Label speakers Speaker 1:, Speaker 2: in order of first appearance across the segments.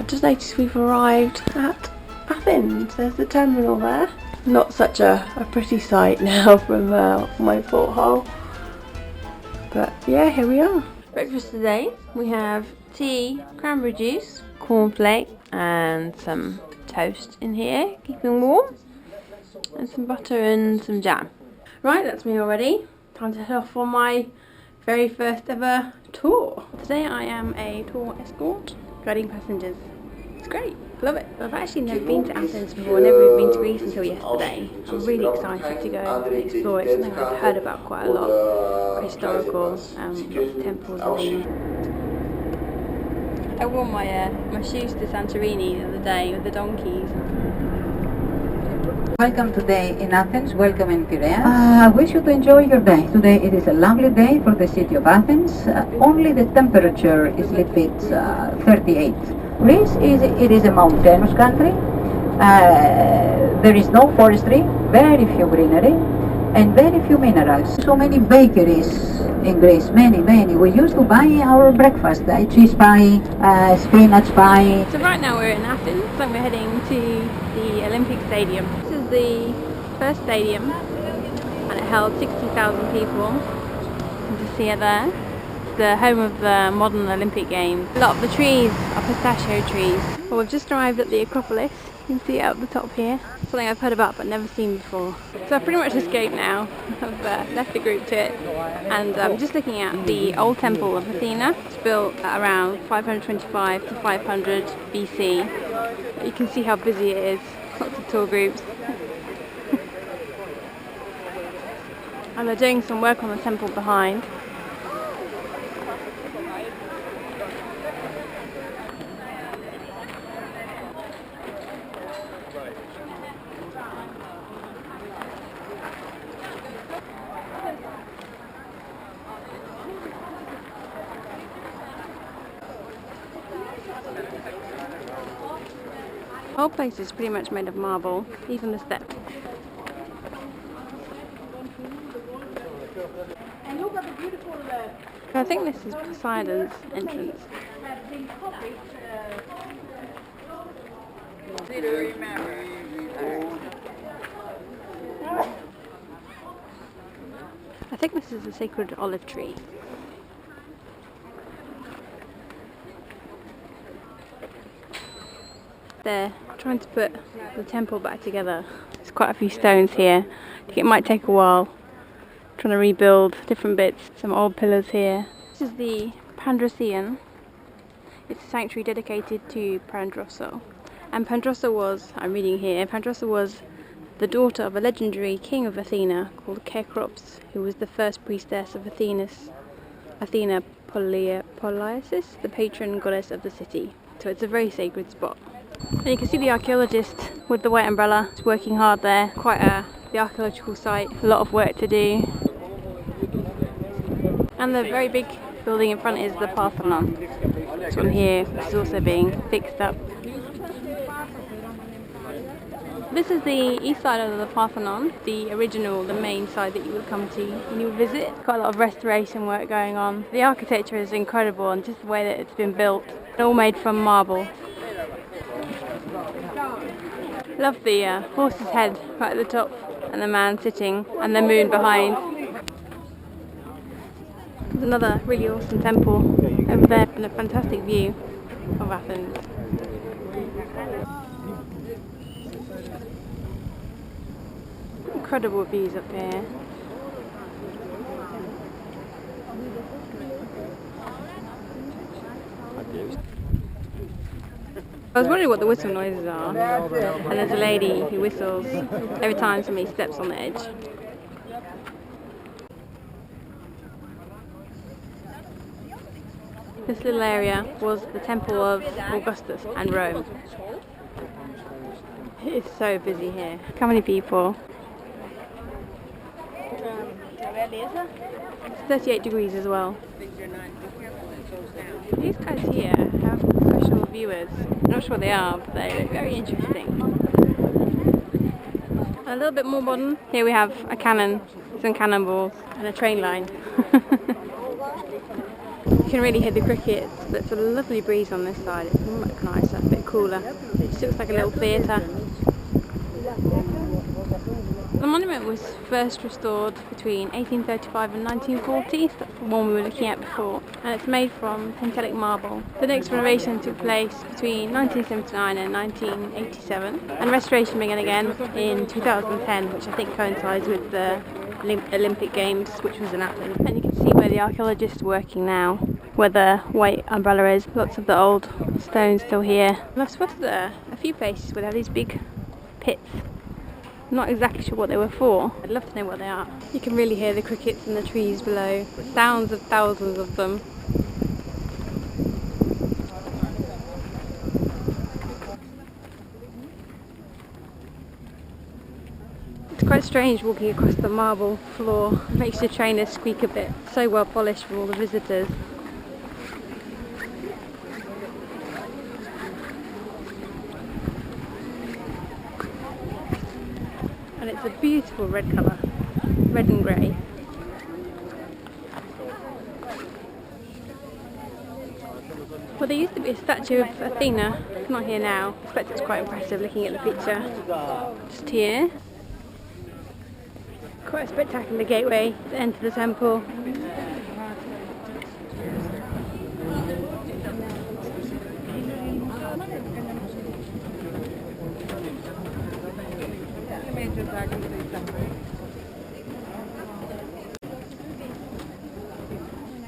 Speaker 1: just noticed we've arrived at Athens. There's the terminal there. Not such a pretty sight now from my porthole. But yeah, here we are. Breakfast today, we have tea, cranberry juice, cornflake and some toast in here, keeping warm. And some butter and some jam. Right, that's me already. Time to head off on my very first ever tour. Today I am a tour escort, guiding passengers. It's great, love it. I've actually never been to Athens before, never been to Greece until yesterday. I'm really excited to go and explore it. It's something I've heard about quite a lot. Historical, temples and things. I wore my shoes to Santorini the other day with the donkeys.
Speaker 2: Welcome today in Athens, welcome in Piraeus. I wish you to enjoy your day. Today it is a lovely day for the city of Athens. Only the temperature is a little bit 38. Greece is a mountainous country. There is no forestry, very few greenery, and very few minerals. So many bakeries in Greece, many. We used to buy our breakfast, cheese pie, spinach pie.
Speaker 1: So right now we're in Athens and we're heading to the Olympic Stadium. This is the first stadium and it held 60,000 people. You can see it there. It's the home of the modern Olympic Games. A lot of the trees are pistachio trees. Well, we've just arrived at the Acropolis. You can see it up the top here. Something I've heard about but never seen before. So I've pretty much escaped now. I've left the group to it and I'm just looking at the Old Temple of Athena. It's built at around 525 to 500 BC. You can see how busy it is. Lots of tour groups. And they're doing some work on the temple behind. The whole place is pretty much made of marble, even the steps. And look at the beautiful I think this is Poseidon's entrance. I think this is the sacred olive tree. They're trying to put the temple back together. There's quite a few stones here. I think it might take a while. Trying to rebuild different bits. Some old pillars here. This is the Pandroseon. It's a sanctuary dedicated to Andros. And Pandrosa was, I'm reading here, Pandrosa was the daughter of a legendary king of Athena called Acropolis, who was the first priestess of Athena Poliasis, the patron goddess of the city. So it's a very sacred spot. And you can see the archaeologist with the white umbrella. He's working hard there. Quite the archaeological site. A lot of work to do. And the very big building in front is the Parthenon. This one here is also being fixed up. This is the east side of the Parthenon, the original, the main side that you would come to when you would visit. Quite a lot of restoration work going on. The architecture is incredible and just the way that it's been built. All made from marble. Love the horse's head right at the top and the man sitting and the moon behind. There's another really awesome temple over there and a fantastic view of Athens. Incredible views up here. I was wondering what the whistle noises are, and there's a lady who whistles every time somebody steps on the edge. This little area was the temple of Augustus and Rome. It's so busy here. Look how many people. It's 38 degrees as well. These guys here have professional viewers. I'm not sure what they are, but they look very interesting. A little bit more modern. Here we have a cannon, some cannonballs, and a train line. You can really hear the crickets, but it's a lovely breeze on this side. It's much nicer, a bit cooler. It just looks like a little theatre. The monument was first restored between 1835 and 1940, so that's the one we were looking at before, and it's made from pentelic marble. The next renovation took place between 1979 and 1987, and restoration began again in 2010, which I think coincides with the Olympic Games, which was in Athens. And you can see where the archaeologists are working now, where the white umbrella is. Lots of the old stones still here. And I've spotted a few places where they have these big pits. I'm not exactly sure what they were for. I'd love to know what they are. You can really hear the crickets in the trees below. Sounds of thousands of them. It's quite strange walking across the marble floor. It makes your trainers squeak a bit. So well polished for all the visitors. And it's a beautiful red colour, red and grey. Well, there used to be a statue of Athena. It's not here now. I expect it's quite impressive looking at the picture. Just here. Quite a spectacular gateway to enter the temple.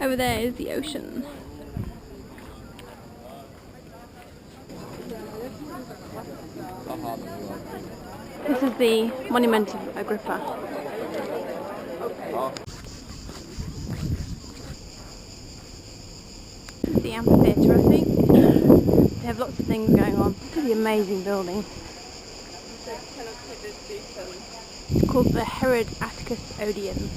Speaker 1: Over there is the ocean. This is the monument of Agrippa. This is the amphitheatre, I think. They have lots of things going on. It's a really amazing building. It's called the Herod Atticus Odeon.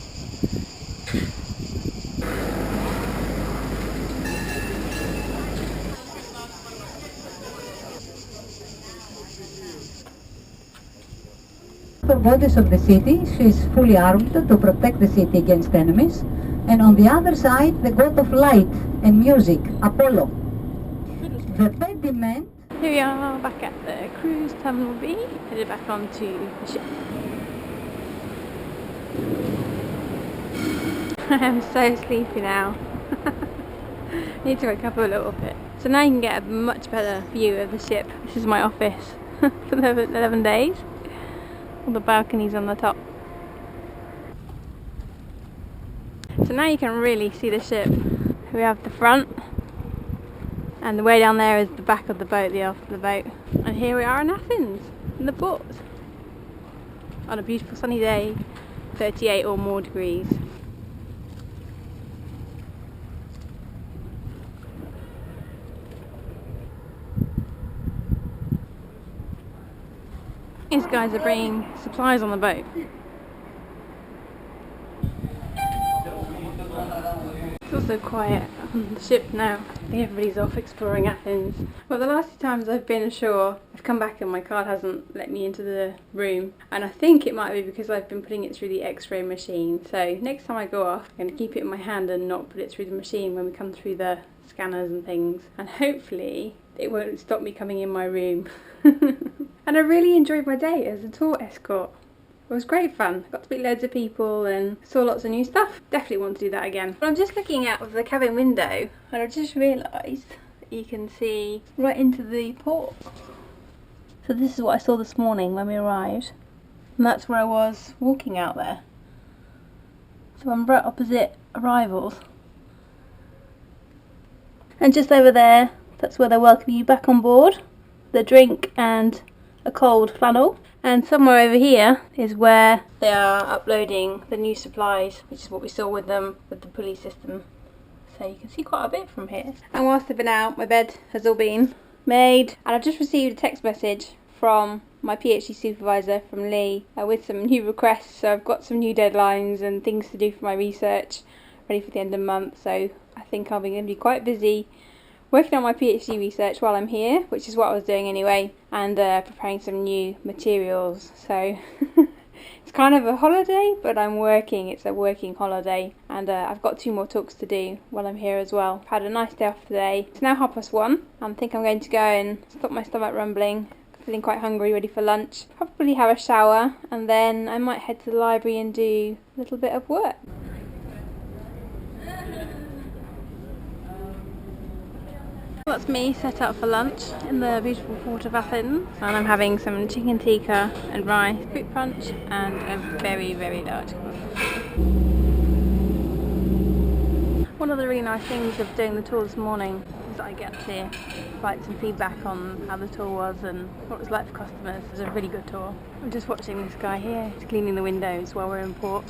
Speaker 2: The goddess of the city, she is fully armed to protect the city against enemies. And on the other side, the god of light and music, Apollo. The pediment.
Speaker 1: Here we are back at the cruise terminal B, headed back onto the ship. I am so sleepy now. I need to wake up a little bit. So now you can get a much better view of the ship. This is my office for the 11 days. All the balconies on the top. So now you can really see the ship. We have the front, and the way down there is the back of the boat, the aft of the boat. And here we are in Athens, in the port, on a beautiful sunny day, 38 or more degrees. These guys are bringing supplies on the boat. It's also quiet on the ship now. I think everybody's off exploring Athens. Well, the last 2 times I've been ashore, I've come back and my card hasn't let me into the room. And I think it might be because I've been putting it through the X-ray machine. So next time I go off, I'm going to keep it in my hand and not put it through the machine when we come through the scanners and things. And hopefully it won't stop me coming in my room. And I really enjoyed my day as a tour escort. It was great fun. Got to meet loads of people and saw lots of new stuff. Definitely want to do that again. But I'm just looking out of the cabin window and I just realised that you can see right into the port. So this is what I saw this morning when we arrived. And that's where I was walking out there. So I'm right opposite arrivals. And just over there, that's where they welcome you back on board. The drink and a cold flannel. And somewhere over here is where they are uploading the new supplies, which is what we saw with them with the pulley system. So you can see quite a bit from here. And whilst I've been out, my bed has all been made. And I've just received a text message from my PhD supervisor, from Lee, with some new requests. So I've got some new deadlines and things to do for my research, ready for the end of the month. So I think I'll be going to be quite busy working on my PhD research while I'm here, which is what I was doing anyway, and preparing some new materials. So It's kind of a holiday, but I'm working. It's a working holiday, and I've got 2 more talks to do while I'm here as well. I've had a nice day off today. It's now 1:30. I think I'm going to go and stop my stomach rumbling. Feeling quite hungry, ready for lunch. Probably have a shower, and then I might head to the library and do a little bit of work. That's me set up for lunch in the beautiful port of Athens, and I'm having some chicken tikka and rice, fruit punch, and a very, very large coffee. One of the really nice things of doing the tour this morning is that I get to write some feedback on how the tour was and what it was like for customers. It was a really good tour. I'm just watching this guy here. He's cleaning the windows while we're in port.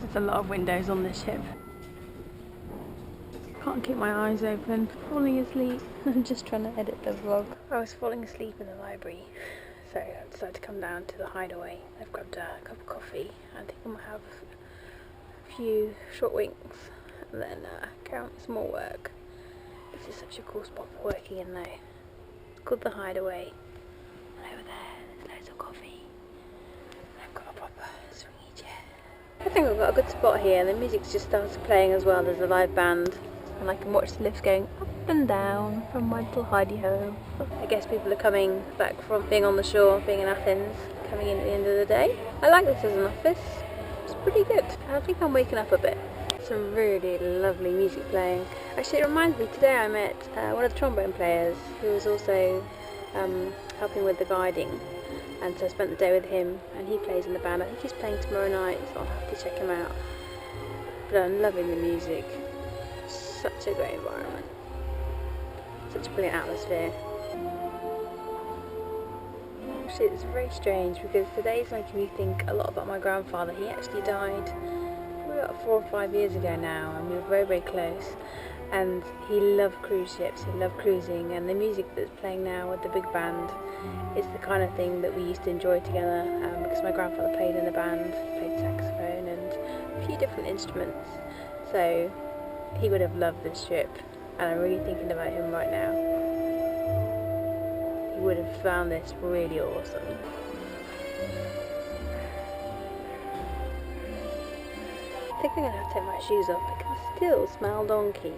Speaker 1: There's a lot of windows on this ship. Can't keep my eyes open. Falling asleep. I'm just trying to edit the vlog. I was falling asleep in the library, so I decided to come down to the hideaway. I've grabbed a cup of coffee. I think I'm gonna have a few short winks and then carry on with some more work. This is such a cool spot for working in though. It's called the Hideaway. And over there, there's loads of coffee. And I've got a proper swingy chair. I think I've got a good spot here. The music's just started playing as well. There's a live band. And I can watch the lifts going up and down from my little hidey-ho. I guess people are coming back from being on the shore, being in Athens, coming in at the end of the day. I like this as an office. It's pretty good. I think I'm waking up a bit. Some really lovely music playing. Actually, it reminds me, today I met one of the trombone players who was also helping with the guiding, and so I spent the day with him, and he plays in the band. I think he's playing tomorrow night, so I'll have to check him out. But I'm loving the music. Such a great environment. Such a brilliant atmosphere. Actually, it's very strange because today's making me think a lot about my grandfather. He actually died about 4 or 5 years ago now, and we were very, very close. And he loved cruise ships, he loved cruising, and the music that's playing now with the big band is the kind of thing that we used to enjoy together, because my grandfather played in the band, played saxophone and a few different instruments. So he would have loved this trip, and I'm really thinking about him right now. He would have found this really awesome. I think I'm going to have to take my shoes off. I can still smell donkey.